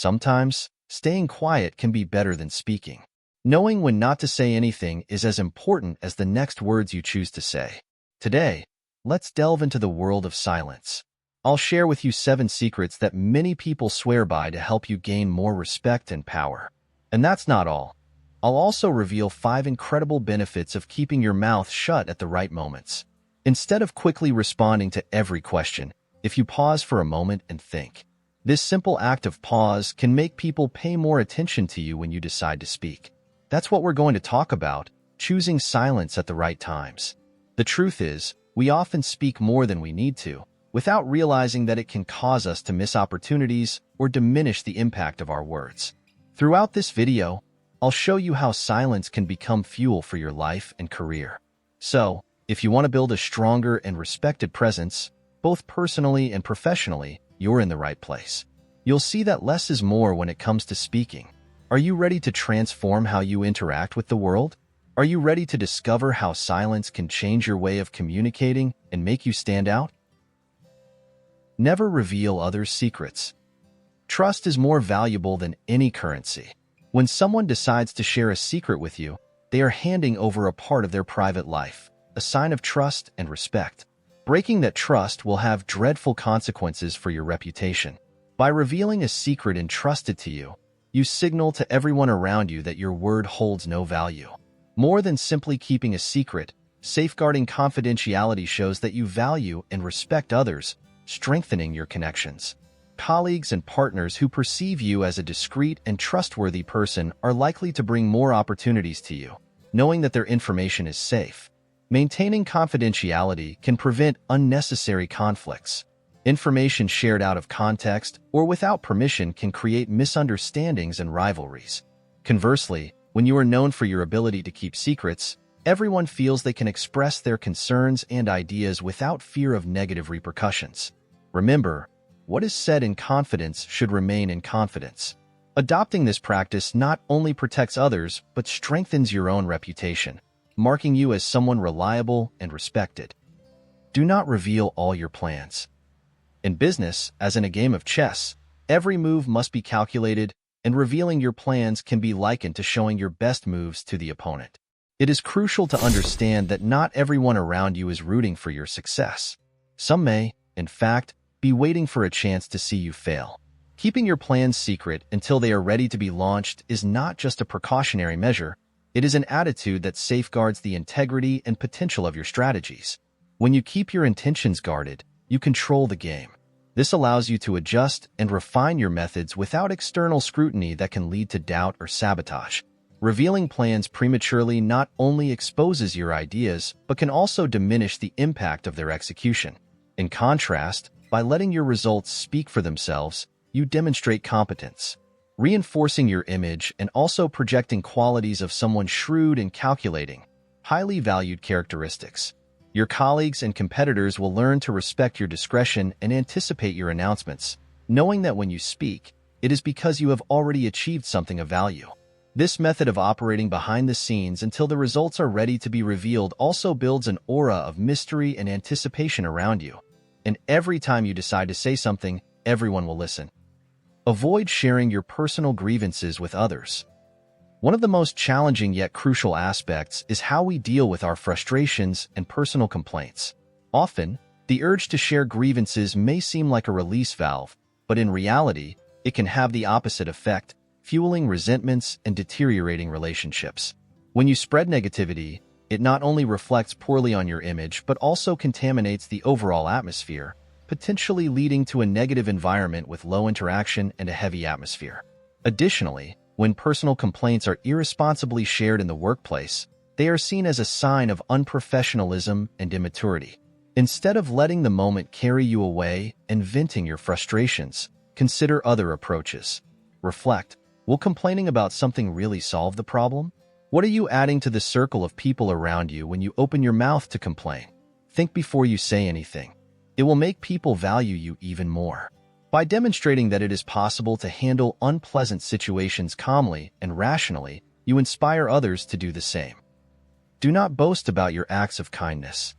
Sometimes, staying quiet can be better than speaking. Knowing when not to say anything is as important as the next words you choose to say. Today, let's delve into the world of silence. I'll share with you 7 secrets that many people swear by to help you gain more respect and power. And that's not all. I'll also reveal 5 incredible benefits of keeping your mouth shut at the right moments. Instead of quickly responding to every question, if you pause for a moment and think. This simple act of pause can make people pay more attention to you when you decide to speak. That's what we're going to talk about, choosing silence at the right times. The truth is, we often speak more than we need to, without realizing that it can cause us to miss opportunities or diminish the impact of our words. Throughout this video, I'll show you how silence can become fuel for your life and career. So, if you want to build a stronger and respected presence, both personally and professionally, you're in the right place. You'll see that less is more when it comes to speaking. Are you ready to transform how you interact with the world? Are you ready to discover how silence can change your way of communicating and make you stand out? Never reveal others' secrets. Trust is more valuable than any currency. When someone decides to share a secret with you, they are handing over a part of their private life, a sign of trust and respect. Breaking that trust will have dreadful consequences for your reputation. By revealing a secret entrusted to you, you signal to everyone around you that your word holds no value. More than simply keeping a secret, safeguarding confidentiality shows that you value and respect others, strengthening your connections. Colleagues and partners who perceive you as a discreet and trustworthy person are likely to bring more opportunities to you, knowing that their information is safe. Maintaining confidentiality can prevent unnecessary conflicts. Information shared out of context or without permission can create misunderstandings and rivalries. Conversely, when you are known for your ability to keep secrets, everyone feels they can express their concerns and ideas without fear of negative repercussions. Remember, what is said in confidence should remain in confidence. Adopting this practice not only protects others, but strengthens your own reputation, marking you as someone reliable and respected. Do not reveal all your plans. In business, as in a game of chess, every move must be calculated, and revealing your plans can be likened to showing your best moves to the opponent. It is crucial to understand that not everyone around you is rooting for your success. Some may, in fact, be waiting for a chance to see you fail. Keeping your plans secret until they are ready to be launched is not just a precautionary measure, it is an attitude that safeguards the integrity and potential of your strategies. When you keep your intentions guarded, you control the game. This allows you to adjust and refine your methods without external scrutiny that can lead to doubt or sabotage. Revealing plans prematurely not only exposes your ideas, but can also diminish the impact of their execution. In contrast, by letting your results speak for themselves, you demonstrate competence, reinforcing your image and also projecting qualities of someone shrewd and calculating, highly valued characteristics. Your colleagues and competitors will learn to respect your discretion and anticipate your announcements, knowing that when you speak, it is because you have already achieved something of value. This method of operating behind the scenes until the results are ready to be revealed also builds an aura of mystery and anticipation around you. And every time you decide to say something, everyone will listen. Avoid sharing your personal grievances with others. One of the most challenging yet crucial aspects is how we deal with our frustrations and personal complaints. Often, the urge to share grievances may seem like a release valve, but in reality, it can have the opposite effect, fueling resentments and deteriorating relationships. When you spread negativity, it not only reflects poorly on your image but also contaminates the overall atmosphere, potentially leading to a negative environment with low interaction and a heavy atmosphere. Additionally, when personal complaints are irresponsibly shared in the workplace, they are seen as a sign of unprofessionalism and immaturity. Instead of letting the moment carry you away and venting your frustrations, consider other approaches. Reflect, will complaining about something really solve the problem? What are you adding to the circle of people around you when you open your mouth to complain? Think before you say anything. It will make people value you even more. By demonstrating that it is possible to handle unpleasant situations calmly and rationally, you inspire others to do the same. Do not boast about your acts of kindness.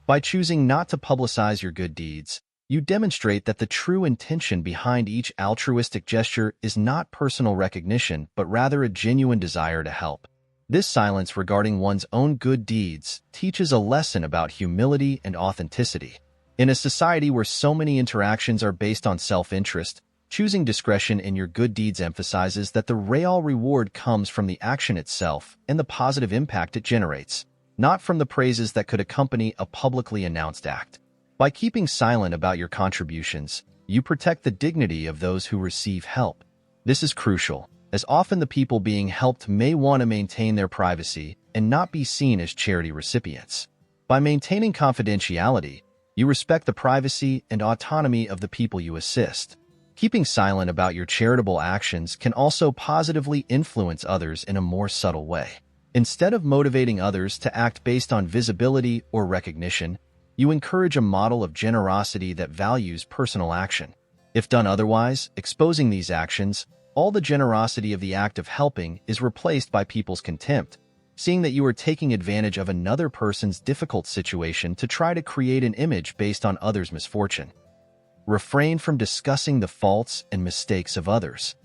By choosing not to publicize your good deeds, You demonstrate that the true intention behind each altruistic gesture is not personal recognition, but rather a genuine desire to help. This silence regarding one's own good deeds teaches a lesson about humility and authenticity. In a society where so many interactions are based on self-interest, choosing discretion in your good deeds emphasizes that the real reward comes from the action itself and the positive impact it generates, not from the praises that could accompany a publicly announced act. By keeping silent about your contributions, you protect the dignity of those who receive help. This is crucial, as often the people being helped may want to maintain their privacy and not be seen as charity recipients. By maintaining confidentiality, you respect the privacy and autonomy of the people you assist. Keeping silent about your charitable actions can also positively influence others in a more subtle way. Instead of motivating others to act based on visibility or recognition, you encourage a model of generosity that values personal action. If done otherwise, exposing these actions, all the generosity of the act of helping is replaced by people's contempt, seeing that you are taking advantage of another person's difficult situation to try to create an image based on others' misfortune. Refrain from discussing the faults and mistakes of others.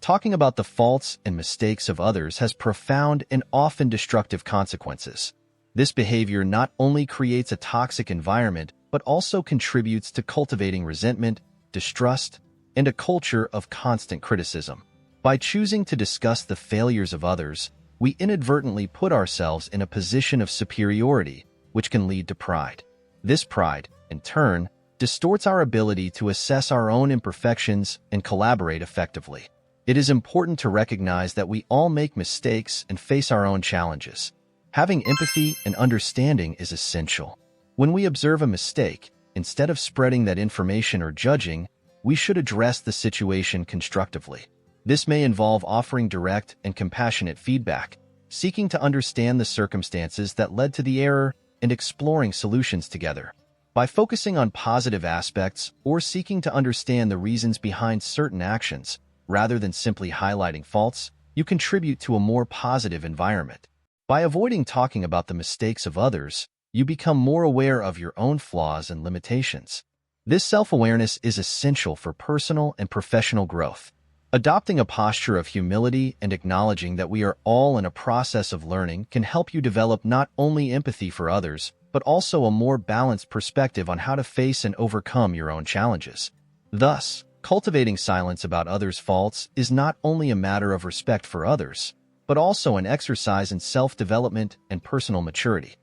Talking about the faults and mistakes of others has profound and often destructive consequences. This behavior not only creates a toxic environment, but also contributes to cultivating resentment, distrust, and a culture of constant criticism. By choosing to discuss the failures of others, we inadvertently put ourselves in a position of superiority, which can lead to pride. This pride, in turn, distorts our ability to assess our own imperfections and collaborate effectively. It is important to recognize that we all make mistakes and face our own challenges. Having empathy and understanding is essential. When we observe a mistake, instead of spreading that information or judging, we should address the situation constructively. This may involve offering direct and compassionate feedback, seeking to understand the circumstances that led to the error, and exploring solutions together. By focusing on positive aspects or seeking to understand the reasons behind certain actions, rather than simply highlighting faults, you contribute to a more positive environment. By avoiding talking about the mistakes of others, you become more aware of your own flaws and limitations. This self-awareness is essential for personal and professional growth. Adopting a posture of humility and acknowledging that we are all in a process of learning can help you develop not only empathy for others, but also a more balanced perspective on how to face and overcome your own challenges. Thus, cultivating silence about others' faults is not only a matter of respect for others, but also an exercise in self-development and personal maturity.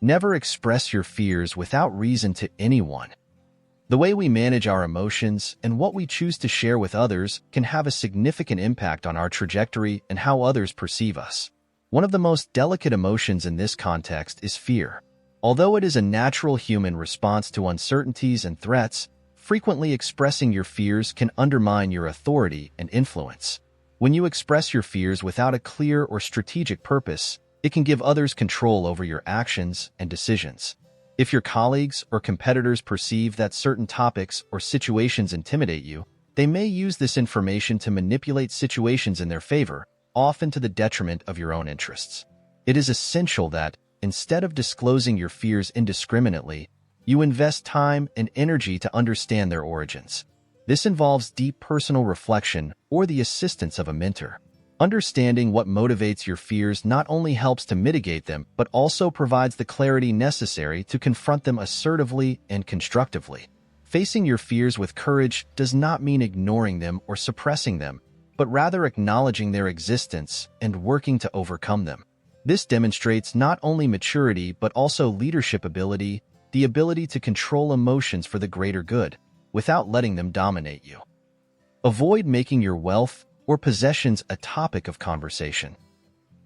Never express your fears without reason to anyone. The way we manage our emotions and what we choose to share with others can have a significant impact on our trajectory and how others perceive us. One of the most delicate emotions in this context is fear. Although it is a natural human response to uncertainties and threats, frequently expressing your fears can undermine your authority and influence. When you express your fears without a clear or strategic purpose, it can give others control over your actions and decisions. If your colleagues or competitors perceive that certain topics or situations intimidate you, they may use this information to manipulate situations in their favor, often to the detriment of your own interests. It is essential that, instead of disclosing your fears indiscriminately, you invest time and energy to understand their origins. This involves deep personal reflection or the assistance of a mentor. Understanding what motivates your fears not only helps to mitigate them, but also provides the clarity necessary to confront them assertively and constructively. Facing your fears with courage does not mean ignoring them or suppressing them, but rather acknowledging their existence and working to overcome them. This demonstrates not only maturity but also leadership ability, the ability to control emotions for the greater good, without letting them dominate you. Avoid making your wealth or possessions a topic of conversation.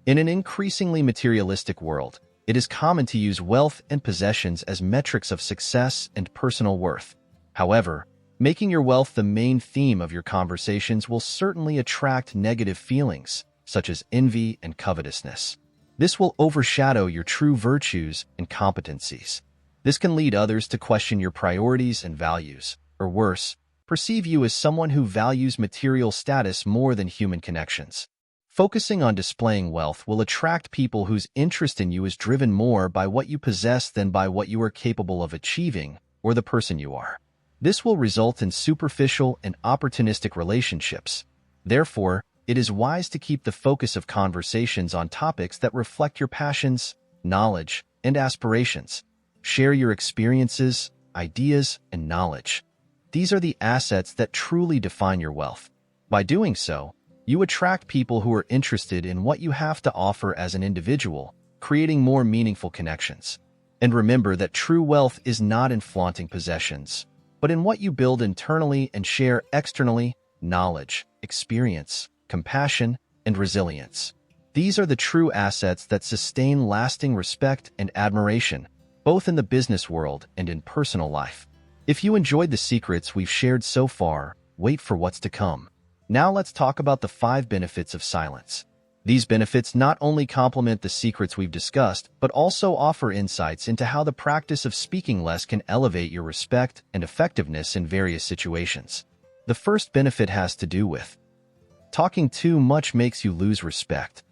In an increasingly materialistic world, it is common to use wealth and possessions as metrics of success and personal worth. However, making your wealth the main theme of your conversations will certainly attract negative feelings, such as envy and covetousness. This will overshadow your true virtues and competencies. This can lead others to question your priorities and values, or worse, perceive you as someone who values material status more than human connections. Focusing on displaying wealth will attract people whose interest in you is driven more by what you possess than by what you are capable of achieving or the person you are. This will result in superficial and opportunistic relationships. Therefore, it is wise to keep the focus of conversations on topics that reflect your passions, knowledge, and aspirations. Share your experiences, ideas, and knowledge. These are the assets that truly define your wealth. By doing so, you attract people who are interested in what you have to offer as an individual, creating more meaningful connections. And remember that true wealth is not in flaunting possessions, but in what you build internally and share externally: knowledge, experience, compassion, and resilience. These are the true assets that sustain lasting respect and admiration, both in the business world and in personal life. If you enjoyed the secrets we've shared so far, wait for what's to come. Now let's talk about the 5 benefits of silence. These benefits not only complement the secrets we've discussed, but also offer insights into how the practice of speaking less can elevate your respect and effectiveness in various situations. The first benefit has to do with talking too much makes you lose respect.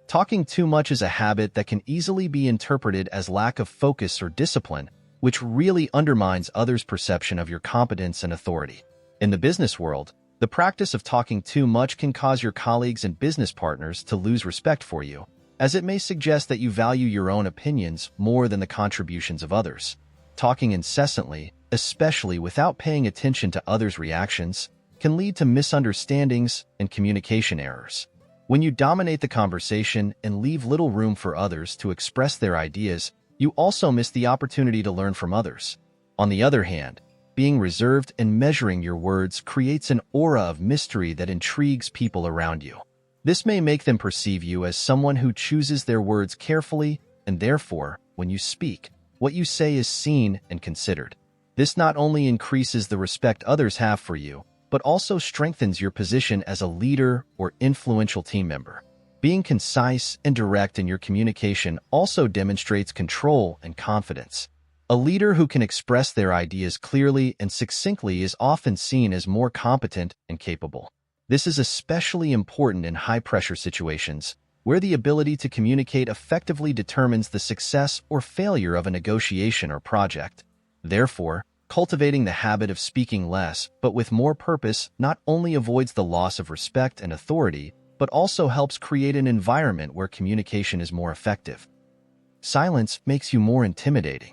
Talking too much is a habit that can easily be interpreted as lack of focus or discipline, which really undermines others' perception of your competence and authority. In the business world, the practice of talking too much can cause your colleagues and business partners to lose respect for you, as it may suggest that you value your own opinions more than the contributions of others. Talking incessantly, especially without paying attention to others' reactions, can lead to misunderstandings and communication errors. When you dominate the conversation and leave little room for others to express their ideas, you also miss the opportunity to learn from others. On the other hand, being reserved and measuring your words creates an aura of mystery that intrigues people around you. This may make them perceive you as someone who chooses their words carefully, and therefore, when you speak, what you say is seen and considered. This not only increases the respect others have for you, but also strengthens your position as a leader or influential team member. Being concise and direct in your communication also demonstrates control and confidence. A leader who can express their ideas clearly and succinctly is often seen as more competent and capable. This is especially important in high-pressure situations, where the ability to communicate effectively determines the success or failure of a negotiation or project. Therefore, cultivating the habit of speaking less but with more purpose not only avoids the loss of respect and authority, but also helps create an environment where communication is more effective. Silence makes you more intimidating.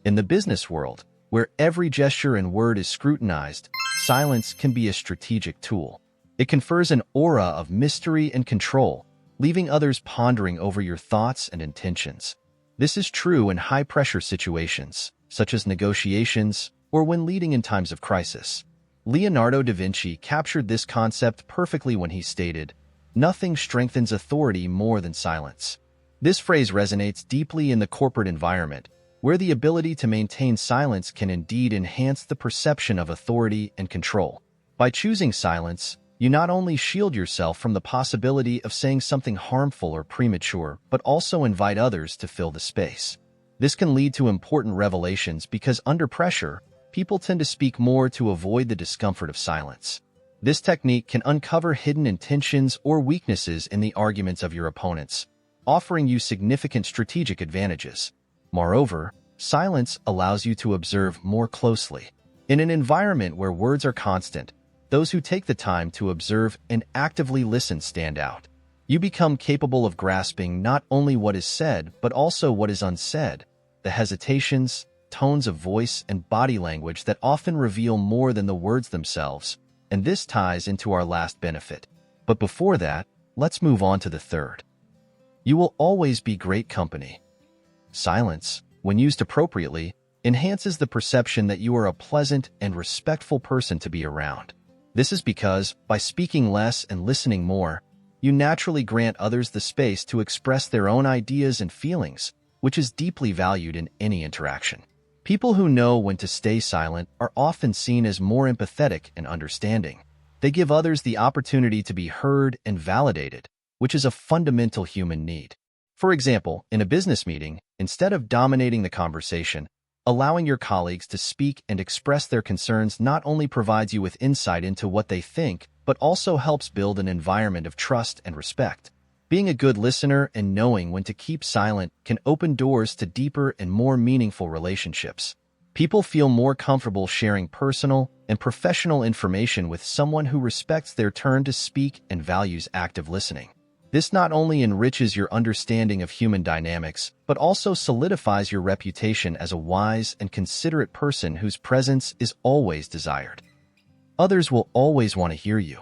In the business world, where every gesture and word is scrutinized, silence can be a strategic tool. It confers an aura of mystery and control, leaving others pondering over your thoughts and intentions. This is true in high-pressure situations, such as negotiations or when leading in times of crisis. Leonardo da Vinci captured this concept perfectly when he stated, "Nothing strengthens authority more than silence." This phrase resonates deeply in the corporate environment, where the ability to maintain silence can indeed enhance the perception of authority and control. By choosing silence, you not only shield yourself from the possibility of saying something harmful or premature, but also invite others to fill the space. This can lead to important revelations because under pressure, people tend to speak more to avoid the discomfort of silence. This technique can uncover hidden intentions or weaknesses in the arguments of your opponents, offering you significant strategic advantages. Moreover, silence allows you to observe more closely. In an environment where words are constant, those who take the time to observe and actively listen stand out. You become capable of grasping not only what is said, but also what is unsaid, the hesitations, tones of voice, and body language that often reveal more than the words themselves, and this ties into our last benefit. But before that, let's move on to the third. You will always be great company. Silence, when used appropriately, enhances the perception that you are a pleasant and respectful person to be around. This is because, by speaking less and listening more, you naturally grant others the space to express their own ideas and feelings, which is deeply valued in any interaction. People who know when to stay silent are often seen as more empathetic and understanding. They give others the opportunity to be heard and validated, which is a fundamental human need. For example, in a business meeting, instead of dominating the conversation, allowing your colleagues to speak and express their concerns not only provides you with insight into what they think, but also helps build an environment of trust and respect. Being a good listener and knowing when to keep silent can open doors to deeper and more meaningful relationships. People feel more comfortable sharing personal and professional information with someone who respects their turn to speak and values active listening. This not only enriches your understanding of human dynamics, but also solidifies your reputation as a wise and considerate person whose presence is always desired. Others will always want to hear you.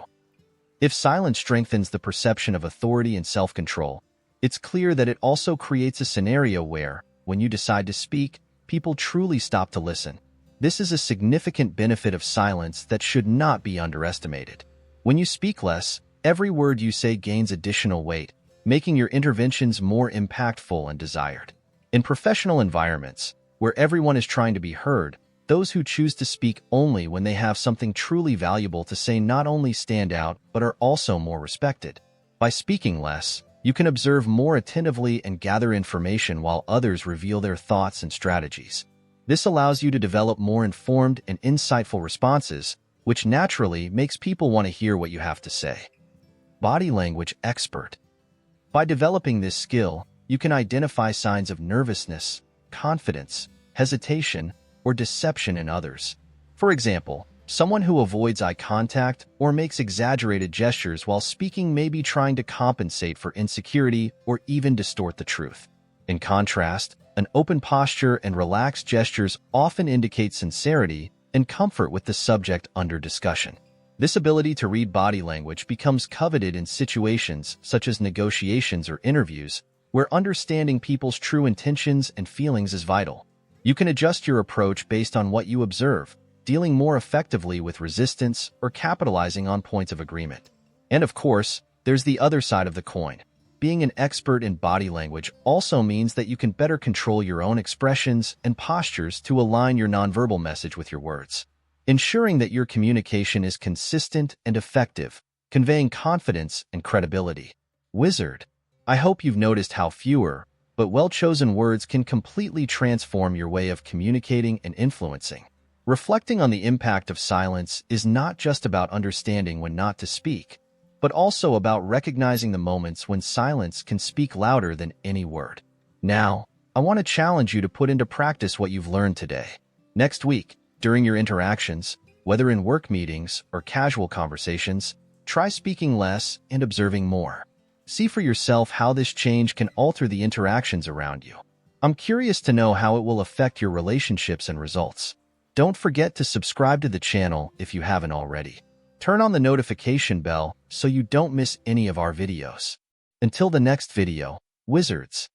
If silence strengthens the perception of authority and self-control, it's clear that it also creates a scenario where, when you decide to speak, people truly stop to listen. This is a significant benefit of silence that should not be underestimated. When you speak less, every word you say gains additional weight, making your interventions more impactful and desired. In professional environments, where everyone is trying to be heard, those who choose to speak only when they have something truly valuable to say not only stand out but are also more respected. By speaking less, you can observe more attentively and gather information while others reveal their thoughts and strategies. This allows you to develop more informed and insightful responses, which naturally makes people want to hear what you have to say. Body language expert. By developing this skill, you can identify signs of nervousness, confidence, hesitation, or deception in others. For example, someone who avoids eye contact or makes exaggerated gestures while speaking may be trying to compensate for insecurity or even distort the truth. In contrast, an open posture and relaxed gestures often indicate sincerity and comfort with the subject under discussion. This ability to read body language becomes coveted in situations such as negotiations or interviews, where understanding people's true intentions and feelings is vital. You can adjust your approach based on what you observe, dealing more effectively with resistance or capitalizing on points of agreement. And of course, there's the other side of the coin. Being an expert in body language also means that you can better control your own expressions and postures to align your nonverbal message with your words, ensuring that your communication is consistent and effective, conveying confidence and credibility. Wizard, I hope you've noticed how fewer, but well-chosen words can completely transform your way of communicating and influencing. Reflecting on the impact of silence is not just about understanding when not to speak, but also about recognizing the moments when silence can speak louder than any word. Now, I want to challenge you to put into practice what you've learned today. Next week, during your interactions, whether in work meetings or casual conversations, try speaking less and observing more. See for yourself how this change can alter the interactions around you. I'm curious to know how it will affect your relationships and results. Don't forget to subscribe to the channel if you haven't already. Turn on the notification bell so you don't miss any of our videos. Until the next video, Wizards.